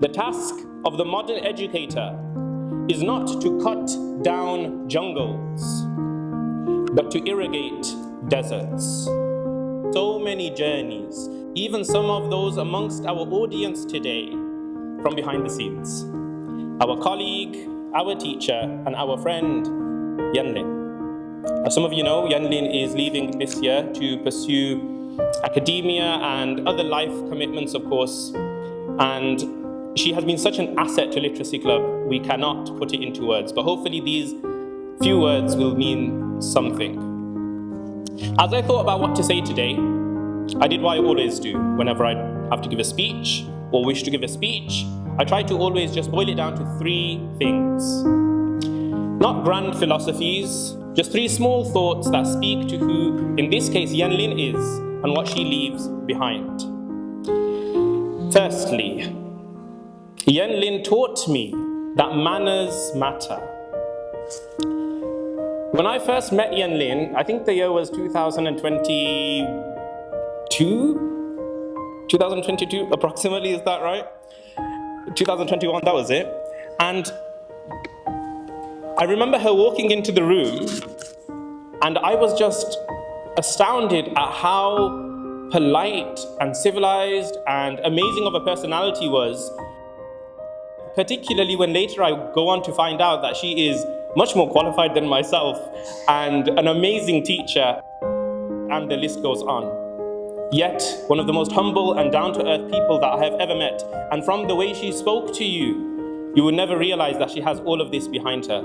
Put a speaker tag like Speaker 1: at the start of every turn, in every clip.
Speaker 1: The task of the modern educator is not to cut down jungles, but to irrigate deserts. So many journeys, even some of those amongst our audience today, from behind the scenes. Our colleague, our teacher, and our friend, Yien Lein. As some of you know, Yien Lein is leaving this year to pursue academia and other life commitments, of course. And she has been such an asset to Literacy Club, we cannot put it into words, but hopefully these few words will mean something. As I thought about what to say today, I did what I always do whenever I have to give a speech or wish to give a speech. I try to always just boil it down to three things. Not grand philosophies, just three small thoughts that speak to who, in this case, Yien Lein is and what she leaves behind. Firstly, Yien Lein taught me that manners matter. When I first met Yien Lein, I think the year was 2022 approximately, is that right? 2021, that was it. And I remember her walking into the room, and I was just astounded at how polite and civilized and amazing of a personality was, particularly when later I go on to find out that she is much more qualified than myself and an amazing teacher, and the list goes on. Yet, one of the most humble and down-to-earth people that I have ever met, and from the way she spoke to you, you will never realize that she has all of this behind her.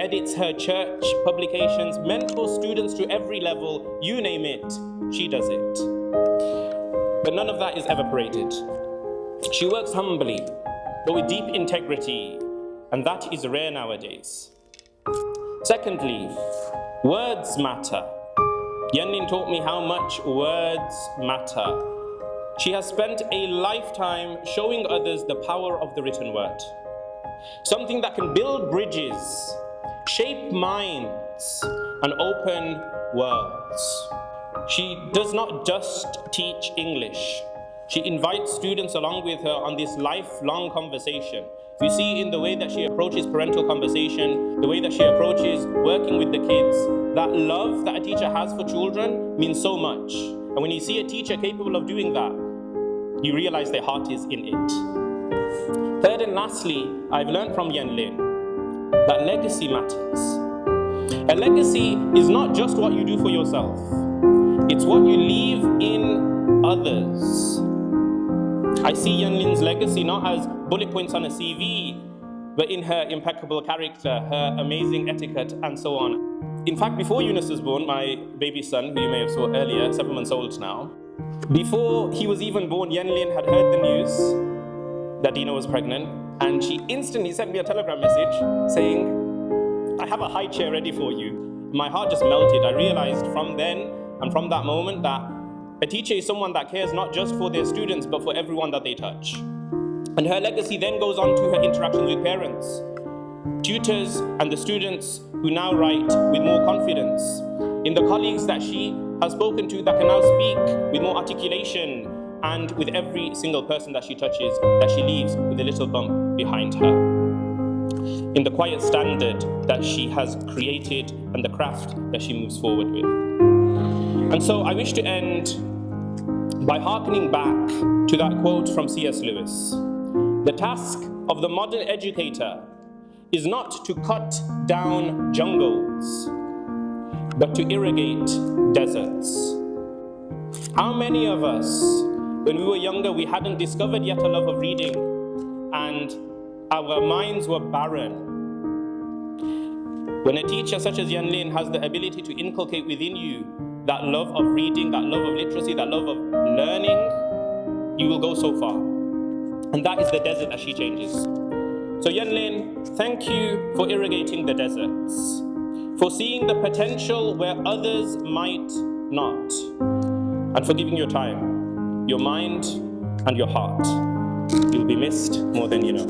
Speaker 1: Edits her church publications, mentors students to every level, you name it, she does it. But none of that is ever paraded. She works humbly, but with deep integrity, and that is rare nowadays. Secondly, words matter. Yien Lein taught me how much words matter. She has spent a lifetime showing others the power of the written word. Something that can build bridges, shape minds, and open worlds. She does not just teach English. She invites students along with her on this lifelong conversation. You see in the way that she approaches parental conversation, the way that she approaches working with the kids, that love that a teacher has for children means so much. And when you see a teacher capable of doing that, you realize their heart is in it. Third and lastly, I've learned from Yien Lein that legacy matters. A legacy is not just what you do for yourself. It's what you leave in others. I see Yien Lein's legacy not as bullet points on a CV, but in her impeccable character, her amazing etiquette, and so on. In fact, before Eunice was born, my baby son, who you may have saw earlier, 7 months old now, before he was even born, Yien Lein had heard the news that Dina was pregnant, and she instantly sent me a telegram message saying, "I have a high chair ready for you." My heart just melted. I realized from then and from that moment that a teacher is someone that cares not just for their students, but for everyone that they touch. And her legacy then goes on to her interactions with parents, tutors, and the students who now write with more confidence, in the colleagues that she has spoken to that can now speak with more articulation, and with every single person that she touches, that she leaves with a little bump behind her, in the quiet standard that she has created and the craft that she moves forward with. And so I wish to end by hearkening back to that quote from C.S. Lewis. The task of the modern educator is not to cut down jungles, but to irrigate deserts. How many of us, when we were younger, we hadn't discovered yet a love of reading, and our minds were barren? When a teacher such as Yien Lein has the ability to inculcate within you that love of reading, that love of literacy, that love of learning, you will go so far. And that is the desert that she changes. So Yien Lein, thank you for irrigating the deserts, for seeing the potential where others might not, and for giving your time, your mind, and your heart. You'll be missed more than you know.